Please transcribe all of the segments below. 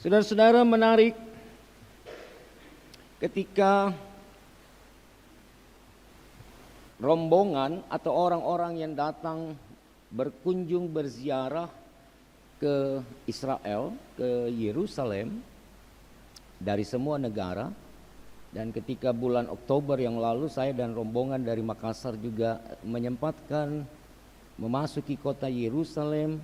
Saudara-saudara, menarik ketika rombongan atau orang-orang yang datang berkunjung berziarah ke Israel, ke Yerusalem dari semua negara. Dan ketika bulan Oktober yang lalu saya dan rombongan dari Makassar juga menyempatkan memasuki kota Yerusalem.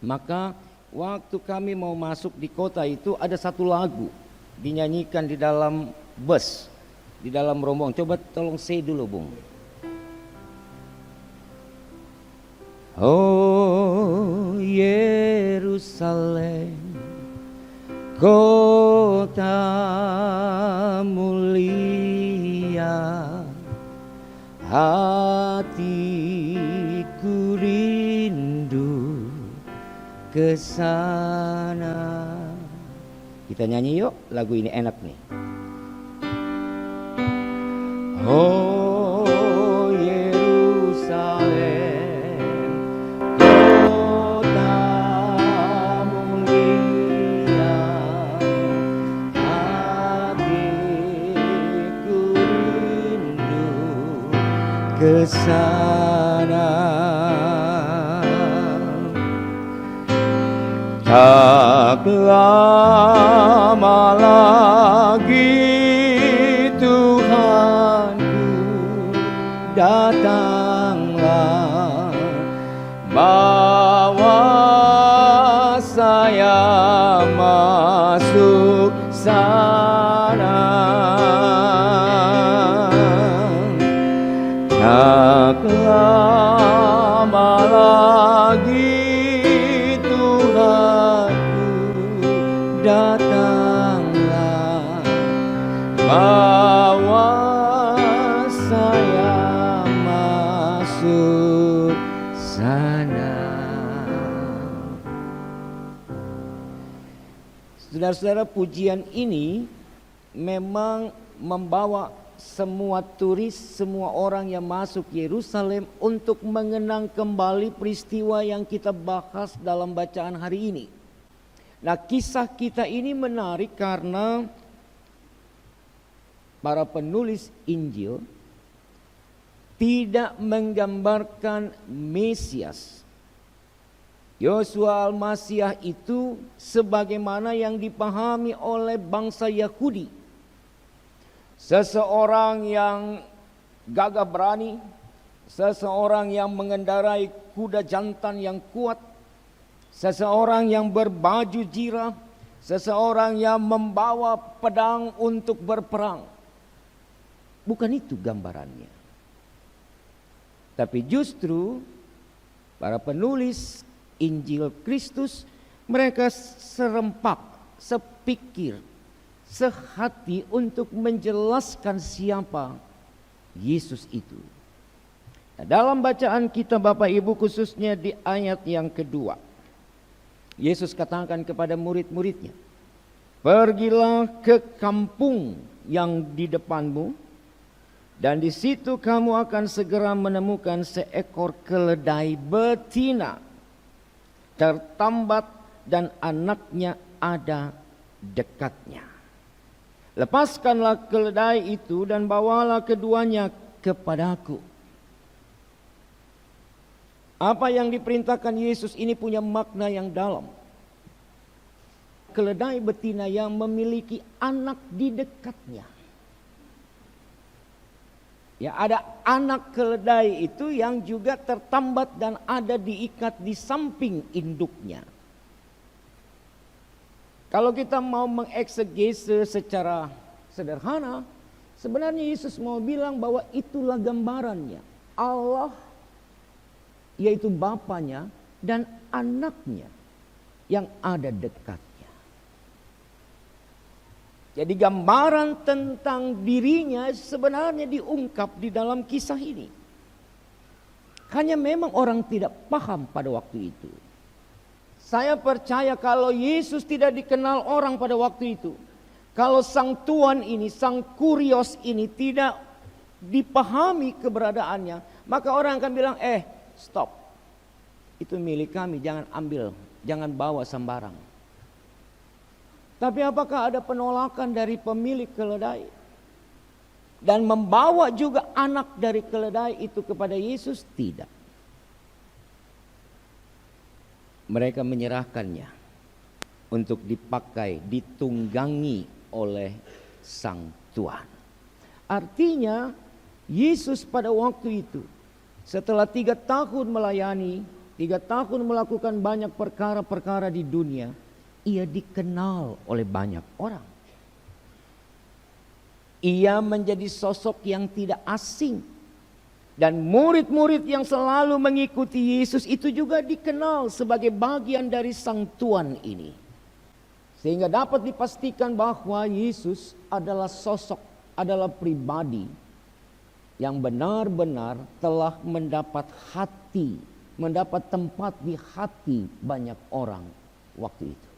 Maka waktu kami mau masuk di kota itu ada satu lagu dinyanyikan di dalam bus, di dalam rombongan. Coba tolong say dulu, Bung. Oh Yerusalem, kota mulia, hatiku rindu ke sana. Kita nyanyi yuk, lagu ini enak nih. Oh Yerusalem, kota mulia, hatiku rindu ke sana. Tak lama lagi Tuhanku datanglah, bawa saya masuk sana. Tak lama lagi datanglah, bawa saya masuk sana. Saudara-saudara, pujian ini memang membawa semua turis, semua orang yang masuk Yerusalem untuk mengenang kembali peristiwa yang kita bahas dalam bacaan hari ini. Nah, kisah kita ini menarik karena para penulis Injil tidak menggambarkan Mesias, Yosua Al-Masih itu sebagaimana yang dipahami oleh bangsa Yahudi. Seseorang yang gagah berani, seseorang yang mengendarai kuda jantan yang kuat, seseorang yang berbaju jirah, seseorang yang membawa pedang untuk berperang. Bukan itu gambarannya. Tapi justru para penulis Injil Kristus, mereka serempak, sepikir, sehati untuk menjelaskan siapa Yesus itu. Nah, dalam bacaan kita Bapak Ibu, khususnya di ayat yang kedua, Yesus katakan kepada murid-muridnya, pergilah ke kampung yang di depanmu, dan di situ kamu akan segera menemukan seekor keledai betina tertambat dan anaknya ada dekatnya. Lepaskanlah keledai itu dan bawalah keduanya kepadaku. Apa yang diperintahkan Yesus ini punya makna yang dalam. Keledai betina yang memiliki anak di dekatnya. Ya, ada anak keledai itu yang juga tertambat dan ada diikat di samping induknya. Kalau kita mau mengeksegese secara sederhana, sebenarnya Yesus mau bilang bahwa itulah gambarannya. Allah, yaitu Bapanya dan anaknya yang ada dekatnya. Jadi gambaran tentang dirinya sebenarnya diungkap di dalam kisah ini. Hanya memang orang tidak paham pada waktu itu. Saya percaya kalau Yesus tidak dikenal orang pada waktu itu, kalau sang Tuhan ini, sang Kurios ini tidak dipahami keberadaannya, maka orang akan bilang, stop, itu milik kami, jangan ambil, jangan bawa sembarang. Tapi apakah ada penolakan dari pemilik keledai? Dan membawa juga anak dari keledai itu kepada Yesus? Tidak. Mereka menyerahkannya untuk dipakai, ditunggangi oleh Sang Tuhan. Artinya Yesus pada waktu itu setelah 3 tahun melayani, 3 tahun melakukan banyak perkara-perkara di dunia, ia dikenal oleh banyak orang. Ia menjadi sosok yang tidak asing. Dan murid-murid yang selalu mengikuti Yesus itu juga dikenal sebagai bagian dari Sang Tuhan ini. Sehingga dapat dipastikan bahwa Yesus adalah sosok, adalah pribadi yang benar-benar telah mendapat hati, mendapat tempat di hati banyak orang waktu itu.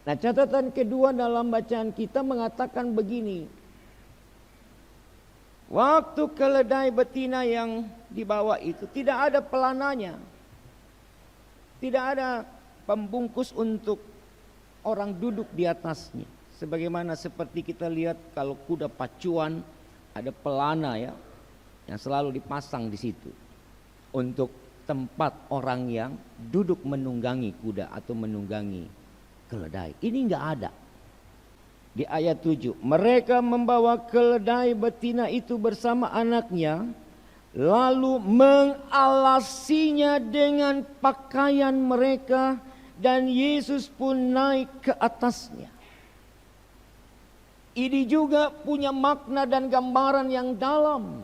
Nah, catatan kedua dalam bacaan kita mengatakan begini. Waktu keledai betina yang dibawa itu tidak ada pelananya. Tidak ada pembungkus untuk orang duduk di atasnya. Sebagaimana seperti kita lihat kalau kuda pacuan ada pelana ya, yang selalu dipasang di situ untuk tempat orang yang duduk menunggangi kuda atau menunggangi keledai. Ini enggak ada. Di ayat 7, mereka membawa keledai betina itu bersama anaknya, lalu mengalasinya dengan pakaian mereka, dan Yesus pun naik ke atasnya. Ini juga punya makna dan gambaran yang dalam.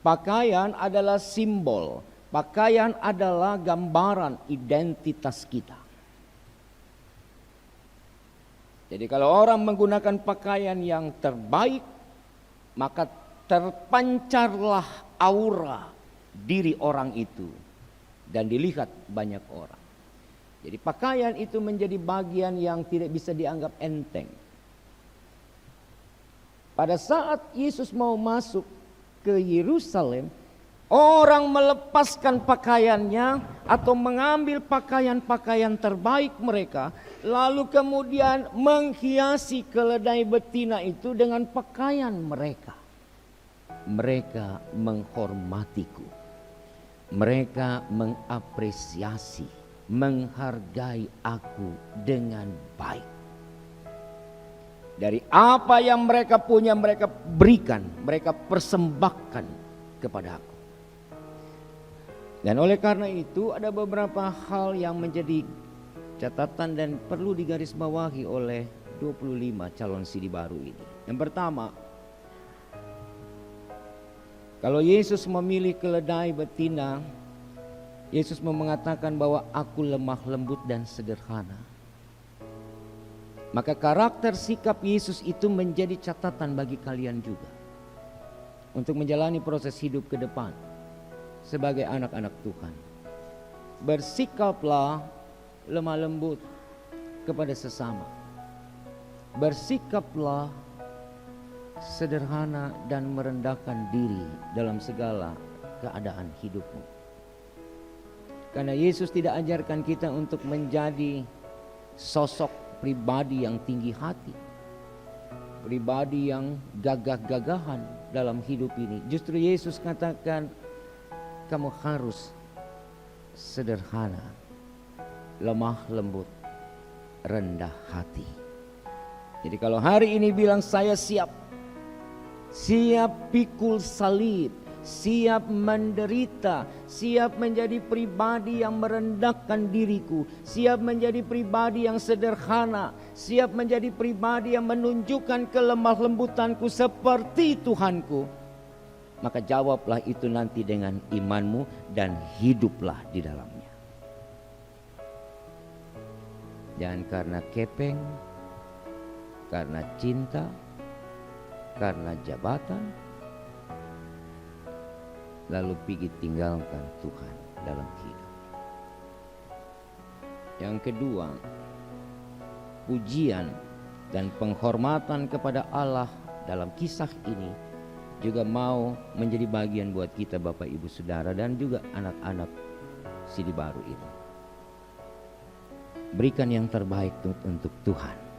Pakaian adalah simbol, pakaian adalah gambaran identitas kita. Jadi kalau orang menggunakan pakaian yang terbaik, maka terpancarlah aura diri orang itu dan dilihat banyak orang. Jadi pakaian itu menjadi bagian yang tidak bisa dianggap enteng. Pada saat Yesus mau masuk ke Yerusalem, orang melepaskan pakaiannya atau mengambil pakaian-pakaian terbaik mereka, lalu kemudian menghiasi keledai betina itu dengan pakaian mereka. Mereka menghormatiku. Mereka mengapresiasi, menghargai aku dengan baik. Dari apa yang mereka punya mereka berikan, mereka persembahkan kepada aku. Dan oleh karena itu ada beberapa hal yang menjadi catatan dan perlu digarisbawahi oleh 25 calon sidi baru ini. Yang pertama, kalau Yesus memilih keledai betina, Yesus mengatakan bahwa aku lemah lembut dan sederhana. Maka karakter sikap Yesus itu menjadi catatan bagi kalian juga untuk menjalani proses hidup ke depan sebagai anak-anak Tuhan. Bersikaplah lemah lembut kepada sesama. Bersikaplah sederhana dan merendahkan diri dalam segala keadaan hidupmu. Karena Yesus tidak ajarkan kita untuk menjadi sosok pribadi yang tinggi hati, pribadi yang gagah-gagahan dalam hidup ini. Justru Yesus katakan, kamu harus sederhana, lemah lembut, rendah hati. Jadi kalau hari ini bilang saya siap pikul salib, siap menderita, siap menjadi pribadi yang merendahkan diriku, siap menjadi pribadi yang sederhana, siap menjadi pribadi yang menunjukkan kelemah lembutanku seperti Tuhanku, maka jawablah itu nanti dengan imanmu dan hiduplah di dalamnya. Jangan karena kepeng, karena cinta, karena jabatan, lalu pergi tinggalkan Tuhan dalam hidup. Yang kedua, pujian dan penghormatan kepada Allah dalam kisah ini juga mau menjadi bagian buat kita Bapak Ibu Saudara dan juga anak-anak sidi baru ini. berikan yang terbaik untuk Tuhan.